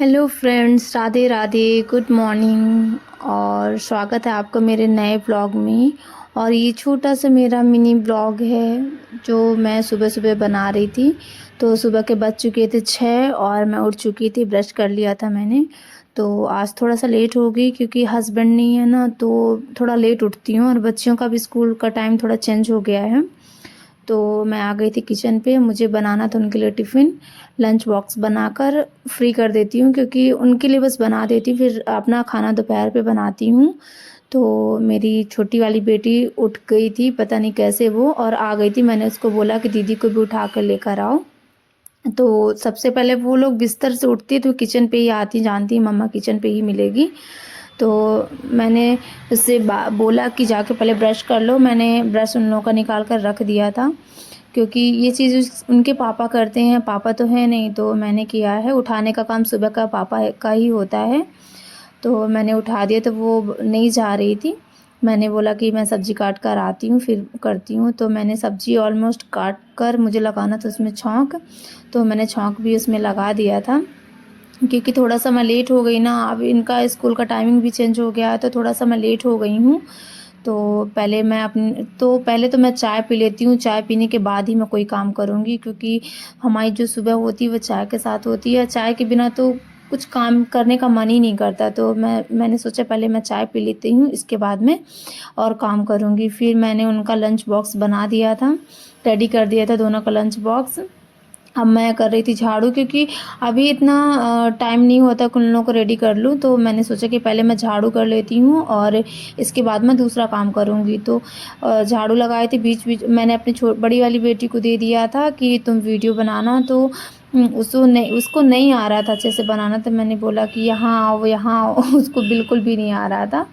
Hello friends, Radhe Radhe, good morning और स्वागत है आपका मेरे नए ब्लॉग में। और ये छोटा सा मेरा मिनी ब्लॉग है जो मैं सुबह सुबह बना रही थी। तो सुबह के बज चुके थे 6 और मैं उठ चुकी थी, ब्रश कर लिया था मैंने। तो आज थोड़ा सा लेट हो गई क्योंकि हस्बैंड नहीं है ना, तो थोड़ा लेट उठती हूँ और बच्चियों का भी स्कूल का टाइम थोड़ा चेंज हो गया है। तो मैं आ गई थी किचन पे, मुझे बनाना था उनके लिए टिफ़िन। लंच बॉक्स बनाकर फ्री कर देती हूँ क्योंकि उनके लिए बस बना देती हूँ, फिर अपना खाना दोपहर पे बनाती हूँ। तो मेरी छोटी वाली बेटी उठ गई थी, पता नहीं कैसे वो, और आ गई थी। मैंने उसको बोला कि दीदी को भी उठा कर लेकर आओ। तो सबसे पहले वो लोग बिस्तर से उठती है तो किचन पे ही आती, जानती है मम्मा किचन पे ही मिलेगी। तो मैंने उससे बोला कि जाके पहले ब्रश कर लो। मैंने ब्रश उन लोगों का निकाल कर रख दिया था क्योंकि ये चीज़ उनके पापा करते हैं, पापा तो है नहीं, तो मैंने किया है। उठाने का काम सुबह का पापा का ही होता है, तो मैंने उठा दिया। तो वो नहीं जा रही थी, मैंने बोला कि मैं सब्ज़ी काट कर आती हूँ फिर करती हूँ। तो मैंने सब्ज़ी ऑलमोस्ट काट कर, मुझे लगाना था उसमें छौंक, तो मैंने छौंक भी उसमें लगा दिया था क्योंकि थोड़ा-सा मैं लेट हो गई ना। अब इनका स्कूल का टाइमिंग भी चेंज हो गया है, तो थोड़ा-सा मैं लेट हो गई हूँ। तो पहले तो मैं चाय पी लेती हूँ, चाय पीने के बाद ही मैं कोई काम करूँगी क्योंकि हमारी जो सुबह होती है वो चाय के साथ होती है। चाय के बिना तो कुछ काम करने का मन ही नहीं करता। तो मैंने सोचा पहले मैं चाय पी लेती हूँ, इसके बाद में और काम करूँगी। फिर मैंने उनका लंच बॉक्स बना दिया था, रेडी कर दिया था दोनों का लंच बॉक्स। अब मैं कर रही थी झाड़ू क्योंकि अभी इतना टाइम नहीं होता कि उन लोगों को रेडी कर लूँ। तो मैंने सोचा कि पहले मैं झाड़ू कर लेती हूँ और इसके बाद मैं दूसरा काम करूँगी। तो झाड़ू लगाए थे, बीच-बीच मैंने अपनी बड़ी वाली बेटी को दे दिया था कि तुम वीडियो बनाना। तो उसको नहीं आ रहा था अच्छे से बनाना, तो मैंने बोला कि यहाँ आओ, यहाँ आओ। उसको बिल्कुल भी नहीं आ रहा था।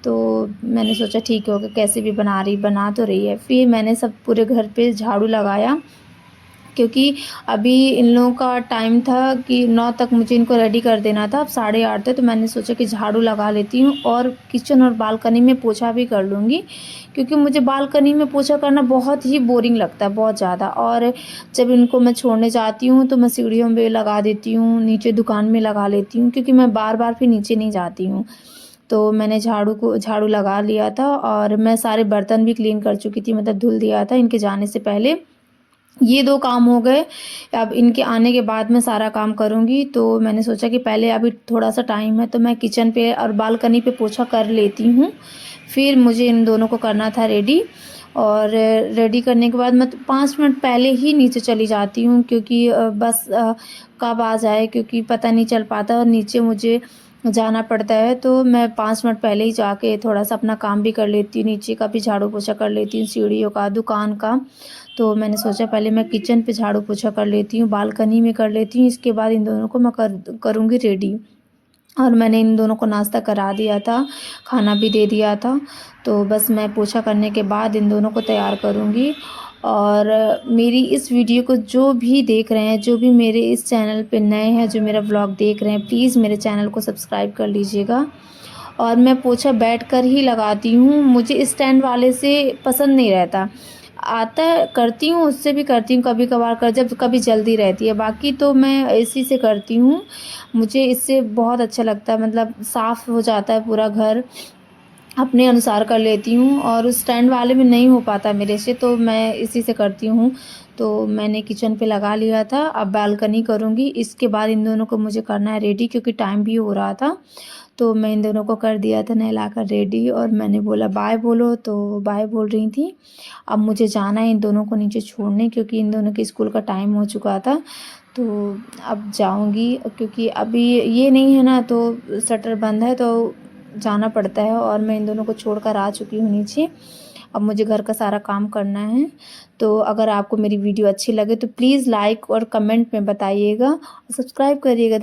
तो मैंने सोचा ठीक है, ओके, कैसे भी बना तो रही है। फिर मैंने सब पूरे घर पे झाड़ू लगाया क्योंकि अभी इन लोगों का टाइम था कि 9 तक मुझे इनको रेडी कर देना था। अब 8:30 थे, तो मैंने सोचा कि झाड़ू लगा लेती हूँ और किचन और बालकनी में पोछा भी कर लूँगी क्योंकि मुझे बालकनी में पोछा करना बहुत ही बोरिंग लगता है, बहुत ज़्यादा। और जब इनको मैं छोड़ने जाती हूँ तो मैं सीढ़ियों में लगा देती हूँ, नीचे दुकान में लगा लेती हूँ क्योंकि मैं बार-बार फिर नीचे नहीं जाती हूँ। तो मैंने झाड़ू लगा लिया था और मैं सारे बर्तन भी क्लीन कर चुकी थी, मतलब धुल दिया था इनके जाने से पहले। ये 2 काम हो गए। अब इनके आने के बाद मैं सारा काम करूँगी। तो मैंने सोचा कि पहले अभी थोड़ा-सा टाइम है तो मैं किचन पे और बालकनी पे पोछा कर लेती हूँ। फिर मुझे इन दोनों को करना था रेडी, और रेडी करने के बाद मैं तो 5 मिनट पहले ही नीचे चली जाती हूँ क्योंकि बस कब आ जाए क्योंकि पता नहीं चल पाता और नीचे मुझे जाना पड़ता है। तो मैं 5 मिनट पहले ही जाके थोड़ा-सा अपना काम भी कर लेती हूँ, नीचे का भी झाड़ू पोछा कर लेती हूँ, सीढ़ियों का, दुकान का। तो मैंने सोचा पहले मैं किचन पे झाड़ू पोछा कर लेती हूँ, बालकनी में कर लेती हूँ, इसके बाद इन दोनों को मैं करूँगी रेडी। और मैंने इन दोनों को नाश्ता करा दिया था, खाना भी दे दिया था। तो बस मैं पोछा करने के बाद इन दोनों को तैयार करूँगी। और मेरी इस वीडियो को जो भी देख रहे हैं, जो भी मेरे इस चैनल पे नए हैं, जो मेरा व्लॉग देख रहे हैं, प्लीज़ मेरे चैनल को सब्सक्राइब कर लीजिएगा। और मैं पोछा बैठकर ही लगाती हूँ, मुझे स्टैंड वाले से पसंद नहीं रहता। आता है, करती हूँ, उससे भी करती हूँ कभी-कभार, जब कभी जल्दी रहती है, बाकी तो मैं इसी से करती हूँ। मुझे इससे बहुत अच्छा लगता है, मतलब साफ़ हो जाता है पूरा घर, अपने अनुसार कर लेती हूँ और उस स्टैंड वाले में नहीं हो पाता मेरे से, तो मैं इसी से करती हूँ। तो मैंने किचन पे लगा लिया था, अब बालकनी करूँगी, इसके बाद इन दोनों को मुझे करना है रेडी क्योंकि टाइम भी हो रहा था। तो मैं इन दोनों को कर दिया था नहलाकर रेडी और मैंने बोला बाय बोलो, तो बाय बोल रही थी। अब मुझे जाना है इन दोनों को नीचे छोड़ने क्योंकि इन दोनों के स्कूल का टाइम हो चुका था। तो अब जाऊँगी क्योंकि अभी ये नहीं है ना, तो शटर बंद है, तो जाना पड़ता है और मैं इन दोनों को छोड़कर आ चुकी हूँ नीचे। अब मुझे घर का सारा काम करना है। तो अगर आपको मेरी वीडियो अच्छी लगे तो प्लीज़ लाइक और कमेंट में बताइएगा और सब्सक्राइब करिएगा।